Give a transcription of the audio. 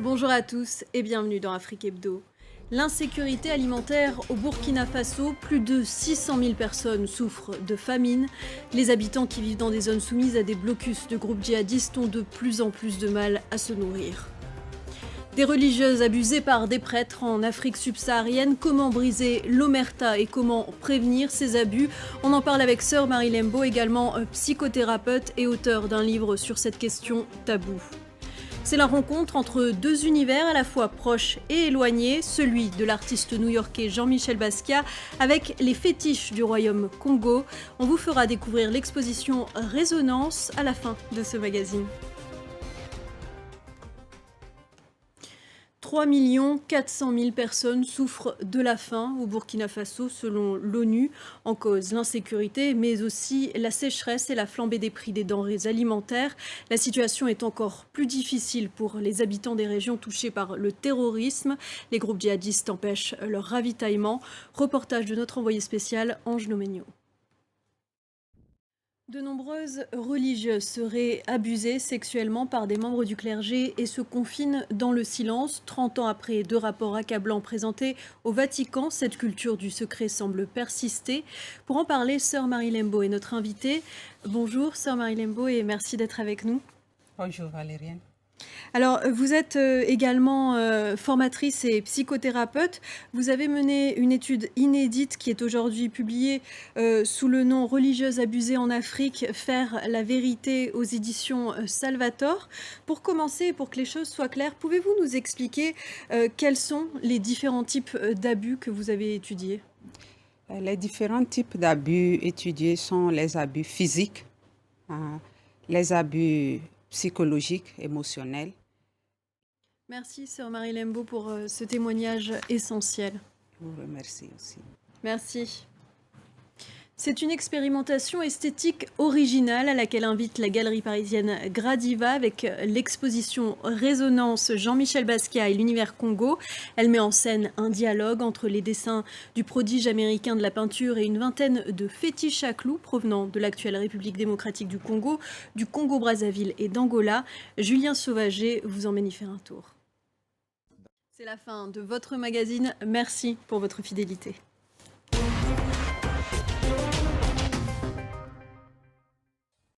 Bonjour à tous et bienvenue dans Afrique Hebdo. L'insécurité alimentaire au Burkina Faso, plus de 600 000 personnes souffrent de famine. Les habitants qui vivent dans des zones soumises à des blocus de groupes djihadistes ont de plus en plus de mal à se nourrir. Des religieuses abusées par des prêtres en Afrique subsaharienne, comment briser l'omerta et comment prévenir ces abus? On en parle avec Sœur Marie Lembo, également psychothérapeute et auteure d'un livre sur cette question taboue. C'est la rencontre entre deux univers à la fois proches et éloignés, celui de l'artiste new-yorkais Jean-Michel Basquiat avec les fétiches du royaume Congo. On vous fera découvrir l'exposition Résonance à la fin de ce magazine. 3 400 000 personnes souffrent de la faim au Burkina Faso selon l'ONU, en cause l'insécurité mais aussi la sécheresse et la flambée des prix des denrées alimentaires. La situation est encore plus difficile pour les habitants des régions touchées par le terrorisme. Les groupes djihadistes empêchent leur ravitaillement. Reportage de notre envoyé spécial Ange Nomenio. De nombreuses religieuses seraient abusées sexuellement par des membres du clergé et se confinent dans le silence. 30 ans après deux rapports accablants présentés au Vatican, cette culture du secret semble persister. Pour en parler, Sœur Marie Lembo est notre invitée. Bonjour Sœur Marie Lembo et merci d'être avec nous. Bonjour Valériane. Alors, vous êtes également formatrice et psychothérapeute. Vous avez mené une étude inédite qui est aujourd'hui publiée sous le nom Religieuses abusées en Afrique, faire la vérité aux éditions Salvator. Pour commencer, et pour que les choses soient claires, pouvez-vous nous expliquer quels sont les différents types d'abus que vous avez étudiés? Les différents types d'abus étudiés sont les abus physiques, les abus psychologiques, émotionnels. Merci, Sœur Marie Lembo, pour ce témoignage essentiel. Je vous remercie aussi. Merci. C'est une expérimentation esthétique originale à laquelle invite la galerie parisienne Gradiva avec l'exposition Résonance Jean-Michel Basquiat et l'univers Congo. Elle met en scène un dialogue entre les dessins du prodige américain de la peinture et une vingtaine de fétiches à clous provenant de l'actuelle République démocratique du Congo-Brazzaville et d'Angola. Julien Sauvager vous emmène y faire un tour. C'est la fin de votre magazine. Merci pour votre fidélité.